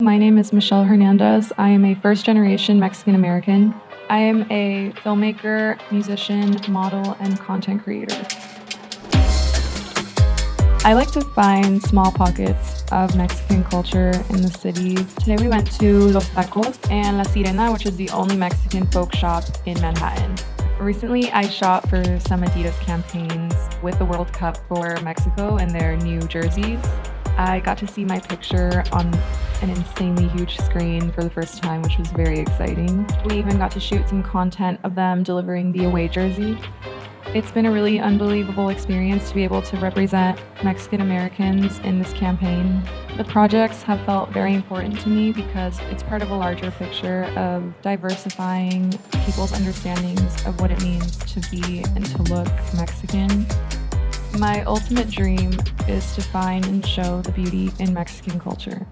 My name is Michelle Hernandez. I am a first-generation Mexican-American. I am a filmmaker, musician, model, and content creator. I like to find small pockets of Mexican culture in the city. Today we went to Los Tacos and La Sirena, which is the only Mexican folk shop in Manhattan. Recently, I shot for some Adidas campaigns with the World Cup for Mexico and their new jerseys. I got to see my picture on an insanely huge screen for the first time, which was very exciting. We even got to shoot some content of them delivering the away jersey. It's been a really unbelievable experience to be able to represent Mexican Americans in this campaign. The projects have felt very important to me because it's part of a larger picture of diversifying people's understandings of what it means to be and to look Mexican. My ultimate dream is to find and show the beauty in Mexican culture.